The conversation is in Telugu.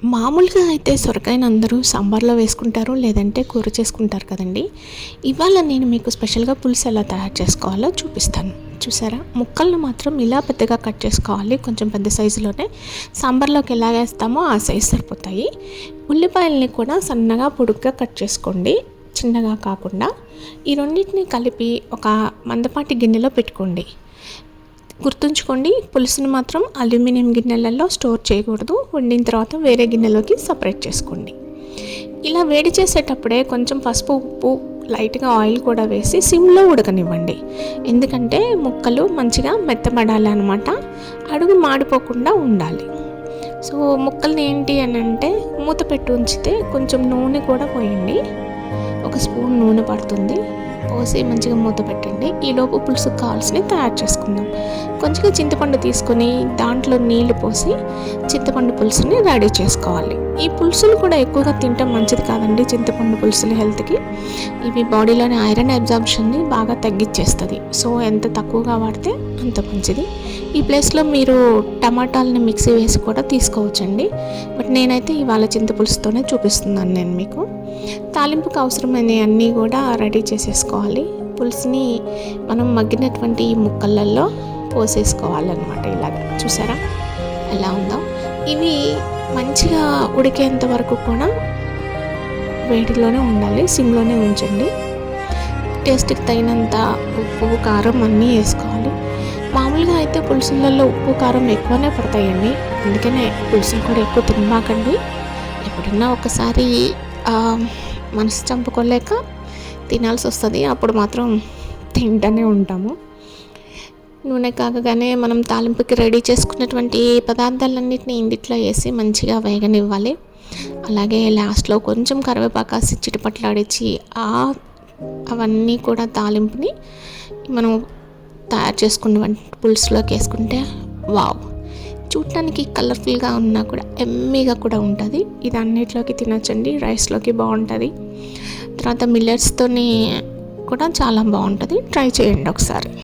మామూలుగా అయితే సొరకాయని అందరూ సాంబార్లో వేసుకుంటారు, లేదంటే కూర చేసుకుంటారు కదండి. ఇవాళ నేను మీకు స్పెషల్గా పులుసు ఎలా తయారు చేసుకోవాలో చూపిస్తాను. చూసారా, ముక్కలను మాత్రం ఇలా పెద్దగా కట్ చేసుకోవాలి, కొంచెం పెద్ద సైజులోనే. సాంబార్లోకి ఎలా వేస్తామో ఆ సైజు సరిపోతాయి. ఉల్లిపాయలని కూడా సన్నగా పొడుగ్గా కట్ చేసుకోండి, చిన్నగా కాకుండా. ఈ రెండింటిని కలిపి ఒక మందపాటి గిన్నెలో పెట్టుకోండి. గుర్తుంచుకోండి, పులుసుని మాత్రం అల్యూమినియం గిన్నెలలో స్టోర్ చేయకూడదు. వండిన తర్వాత వేరే గిన్నెలోకి సపరేట్ చేసుకోండి. ఇలా వేడి చేసేటప్పుడే కొంచెం పసుపు, ఉప్పు, లైట్గా ఆయిల్ కూడా వేసి సిమ్లో ఉడకనివ్వండి. ఎందుకంటే ముక్కలు మంచిగా మెత్తబడాలి అన్నమాట, అడుగు మాడిపోకుండా ఉండాలి. సో ముక్కల్ని ఏంటి అని అంటే మూత పెట్టి ఉంచితే కొంచెం నూనె కూడా పోయండి, ఒక స్పూన్ నూనె పడుతుంది. పోసి మంచిగా మూత పెట్టండి. ఈలోపు పులుసుకు కావాల్సినవి తయారు చేసుకుందాం. కొంచెంగా చింతపండు తీసుకొని దాంట్లో నీళ్లు పోసి చింతపండు పులుసుని రెడీ చేసుకోవాలి. ఈ పులుసులు కూడా ఎక్కువగా తింటాం మంచిది కాదండి. చింతపండు పులుసులు హెల్త్కి, ఇవి బాడీలోని ఐరన్ అబ్జార్ప్షన్ని బాగా తగ్గించేస్తుంది. సో ఎంత తక్కువగా వాడితే అంత మంచిది. ఈ ప్లేస్లో మీరు టమాటాలని మిక్సీ వేసి కూడా తీసుకోవచ్చండి. బట్ నేనైతే ఇవాళ చింతపులుసుతోనే చూపిస్తున్నాను నేను మీకు. తాలింపుకి అవసరమైన అన్నీ కూడా రెడీ చేసేసుకోవాలి. పులుసుని మనం మగ్గినటువంటి ఈ ముక్కలలో పోసేసుకోవాలన్నమాట. ఇలాగా చూసారా ఎలా ఉందో. ఇవి మంచిగా ఉడికేంత వరకు కూడా వేడిలోనే ఉండాలి, సిమ్లోనే ఉంచండి. టేస్ట్కి తగినంత ఉప్పు, కారం అన్నీ వేసుకోవాలి. మామూలుగా అయితే పులుసులలో ఉప్పు, కారం ఎక్కువనే పడతాయండి, అందుకనే పులుసులు కూడా ఎక్కువ తినమాకండి. ఎప్పుడన్నా ఒకసారి మనసు చంపుకోలేక తినాల్సి వస్తుంది, అప్పుడు మాత్రం తింటూనే ఉంటాము. నూనె కాగగానే మనం తాలింపుకి రెడీ చేసుకున్నటువంటి పదార్థాలన్నింటినీ ఇందుట్లో వేసి మంచిగా వేగనివ్వాలి. అలాగే లాస్ట్లో కొంచెం కరివేపాకాసి చిటపట్లాడించి అవన్నీ కూడా తాలింపుని మనం తయారు చేసుకున్న పులుసులోకి వేసుకుంటే వావ్, చూడటానికి కలర్ఫుల్గా ఉన్నా కూడా ఎమ్మీగా కూడా ఉంటుంది. ఇది అన్నిట్లోకి తినొచ్చండి, రైస్లోకి బాగుంటుంది. తర్వాత మిల్లెట్స్తోని కూడా చాలా బాగుంటుంది. ట్రై చేయండి ఒకసారి.